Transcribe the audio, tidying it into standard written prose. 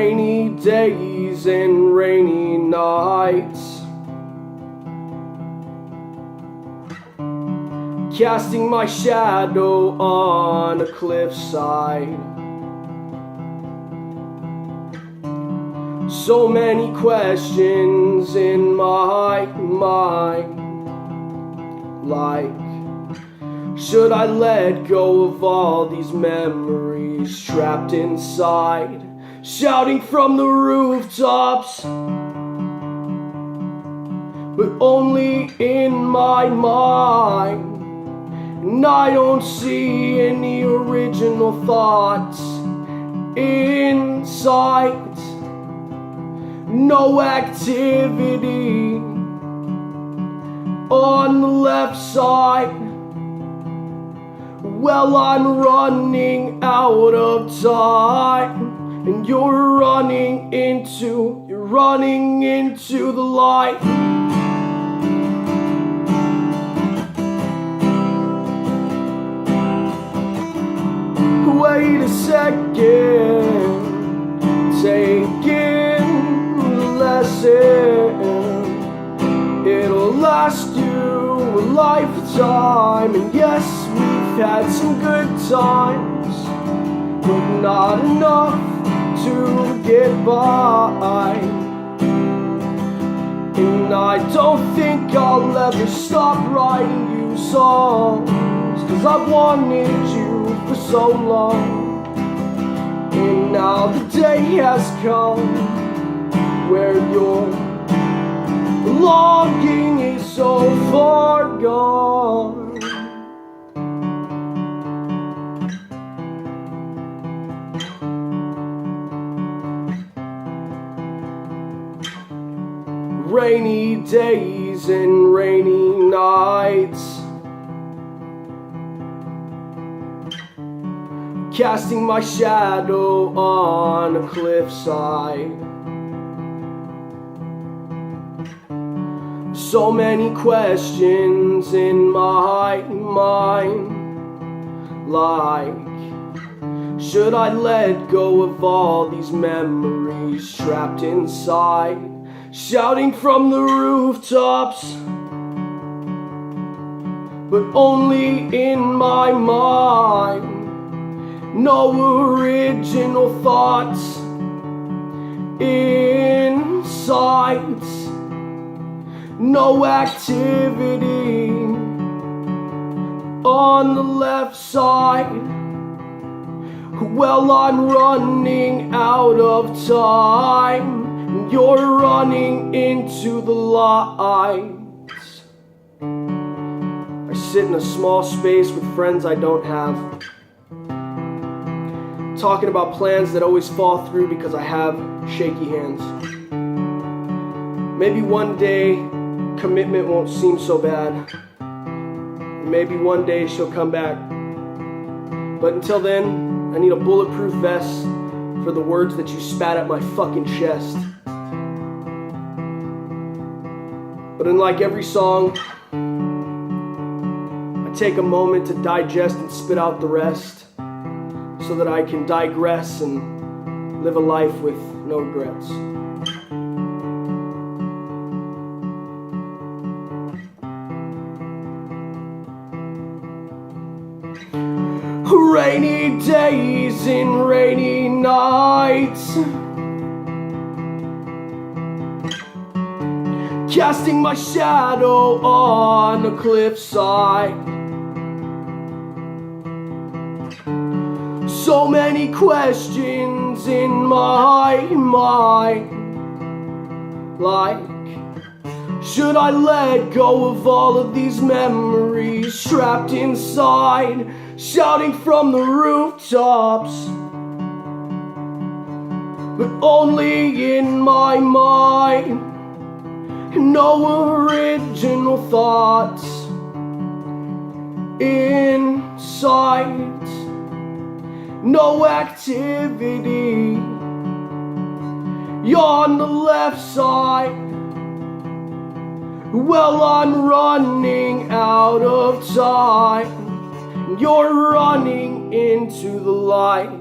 rainy days and rainy nights, casting my shadow on a cliffside. So many questions in my mind, like, should I let go of all these memories trapped inside, shouting from the rooftops, but only in my mind. And I don't see any original thoughts in sight. No activity on the left side. Well, I'm running out of time, and you're running into the light. Wait a second, take in the lesson. It'll last you a lifetime, and yes, we've had some good times, but not enough to get by. And I don't think I'll ever stop writing you songs, 'cause I've wanted you for so long. And now the day has come where your longing is so far gone. Rainy days and rainy nights, casting my shadow on a cliffside. So many questions in my mind, like, should I let go of all these memories trapped inside, shouting from the rooftops, but only in my mind. No original thoughts in sight. No activity on the left side. Well, I'm running out of time, and you're running into the lights. I sit in a small space with friends I don't have, talking about plans that always fall through because I have shaky hands. Maybe one day commitment won't seem so bad. Maybe one day she'll come back. But until then, I need a bulletproof vest for the words that you spat at my fucking chest. But unlike every song, I take a moment to digest and spit out the rest, so that I can digress and live a life with no regrets. Rainy days and rainy nights, casting my shadow on a cliffside. So many questions in my mind, like, should I let go of all of these memories trapped inside, shouting from the rooftops, but only in my mind. No original thoughts in sight. No activity on the left side. Well, I'm running out of time. You're running into the light.